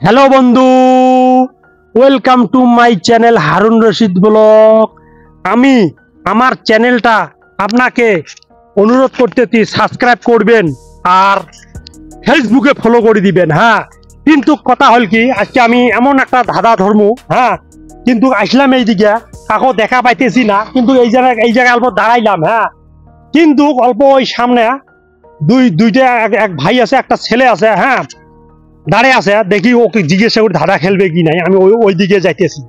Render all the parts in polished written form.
Hello বন্ধু, welcome to my channel Harun Rashid blog. আমি আমার চ্যানেলটা আপনাকে অনুরোধ করতেছি সাবস্ক্রাইব করবেন আর ফেসবুকে ফলো করে দিবেন। হ্যাঁ, কিন্তু কথা হল কি, আজকে আমি এমন একটা ধাঁধা ধর্ম, হ্যাঁ, কিন্তু আসলাম এইদিকে কাকো দেখা পাইতেছি না, কিন্তু এই জায়গায় অল্প দাঁড়াইলাম। হ্যাঁ, কিন্তু অল্প ওই সামনে দুইটা এক ভাই আছে, একটা ছেলে আছে। হ্যাঁ, দাঁড়িয়ে আছে, দেখি ওকে জিজ্ঞাসা করি ধাঁধা খেলবে কি নাই। আমি ওই দিকে যাইতেছি।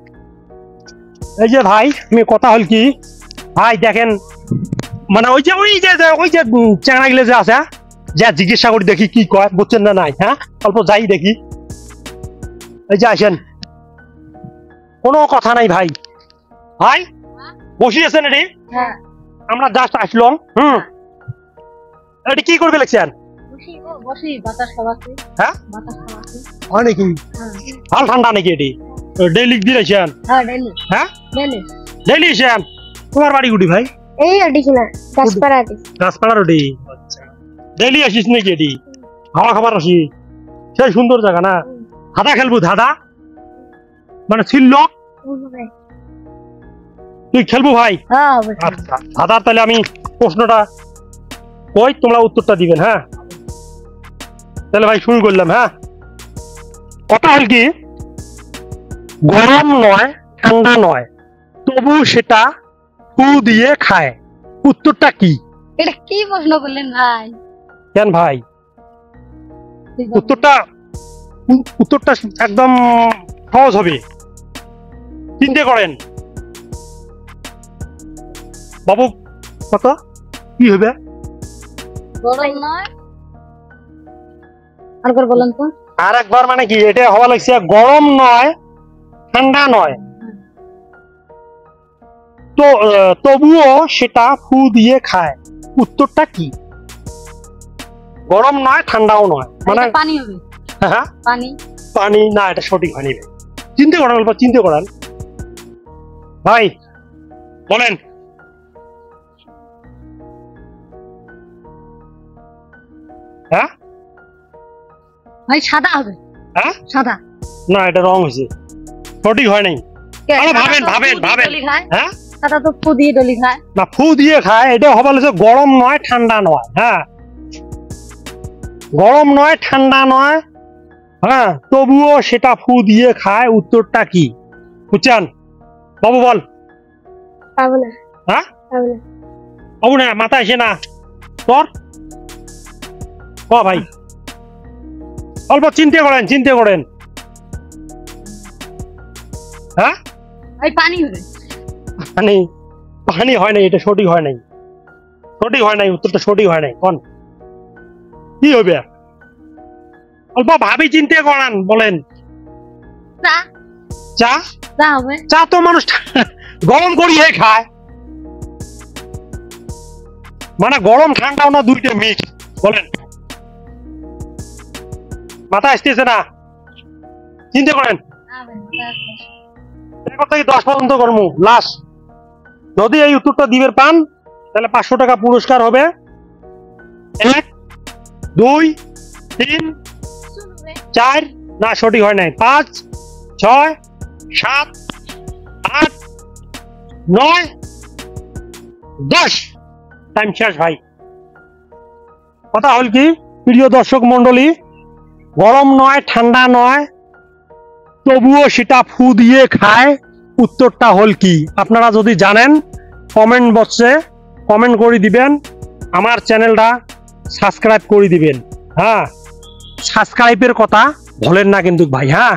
এই যে ভাই, আমি কথা হল কি ভাই, দেখেন মানে ওই যে চ্যাংড়া গিলে যে আছে, যা জিজ্ঞাসা করি দেখি কি কয়, বুঝছেন না নাই? হ্যাঁ, অল্প যাই দেখি। এই যে আসেন, কোনো কথা নাই ভাই। ভাই বসি আছেন এটি? আমরা জাস্ট আসলাম। এটি কি করবে লাগছেন? হ্যাঁ, হয় নাকি? ভাল ঠান্ডা নাকি এটি? ডেইলি দিয়েছেন? হ্যাঁ, ডেইলি এসেন। তোমার বাড়ি গুটি ভাই? এই ওদিকে গাছপাড়ার ওটি। আচ্ছা, ডেইলি আসিস নাকি এটি? হাওয়া খাবার আসি, সেই সুন্দর জায়গা না? ধাঁধা খেলবো, ধাঁধা মানে ছিল তুই খেলবো ভাই? আচ্ছা, ধাঁধা তাহলে আমি প্রশ্নটা কই, তোমরা উত্তরটা দিবেন। হ্যাঁ, তাহলে ভাই শুরু করলাম। হ্যাঁ, কথা হল কি, গরম নয় ঠান্ডা নয়, তবু সেটা ফু দিয়ে খায়, উত্তরটা কি? এটা কি প্রশ্ন করলেন ভাই? কেন ভাই, উত্তরটা একদম সহজ হবে, চিন্তা করেন বাবু। কত কি হবে? গরম নয়, আরেকবার বলেন তো। আর একবার মানে কি, এটা হওয়া লাগছে গরম নয় ঠান্ডা নয়, তো তবুও সেটা ফু দিয়ে খায়, উত্তরটা কি? গরম নয় ঠান্ডাও নয়, মানে পানি হবে। হ্যাঁ, পানি। পানি না, এটা সঠিক হয়নি ভাই। চিন্তা করেন, অল্প চিন্তা করেন ভাই, বলেন। হ্যাঁ ভাই সাদা হবে। হ্যাঁ, সাদা। না, এটা রং হয়েছে, সঠিক হয় নাই। আরে ভাবেন ভাবেন ভাবেন। হ্যাঁ, সাদা তো ফু দিয়ে ডলি খায়। না, ফু দিয়ে খায়, এটা হবে হচ্ছে গরম নয় ঠান্ডা নয়। হ্যাঁ, গরম নয় ঠান্ডা নয়, হ্যাঁ, তবুও সেটা ফু দিয়ে খায়, উত্তরটা কি? বুঝছেন বাবু? বল। পাবো না। হ্যাঁ, পাবো না। বাবু না, মাথা আসে না তোর? ক ভাই, অল্প চিন্তা করেন, চিন্তা করেন। হ্যাঁ, ভাই পানি হবে। পানি? পানি হয় নাই, এটা সঠিক হয় নাই, সঠিক হয় নাই, উত্তরটা সঠিক হয় নাই। কোন কি হবে? অল্প ভাবি চিন্তা করেন, বলেন। চা। চা? চা হবে। চা তো মানুষ গরম করিয়ে খায়, মানে গরম ঠান্ডাও না, দুইটা মিক্স। বলেন, মাথা আসতেছে না? চিন্তা করেন। থেকে 10 পর্যন্ত করবো লাস্ট, যদি এই উত্তরটা দিবের পান তাহলে 500 টাকা পুরস্কার হবে। 1 2 3 4, না সঠিক হয় নাই, 5 6 7 8 9 10। টাইম শেষ ভাই। কথা হল কি, প্রিয় দর্শক মন্ডলী, গরম নয় ঠান্ডা নয়, তবুও সেটা ফু দিয়ে খায়, উত্তরটা হল কি? আপনারা যদি জানেন কমেন্ট বক্সে কমেন্ট করে দিবেন, আমার চ্যানেলটা সাবস্ক্রাইব করে দিবেন। হ্যাঁ, সাবস্ক্রাইবের কথা বলেন না কিন্তু ভাই। হ্যাঁ।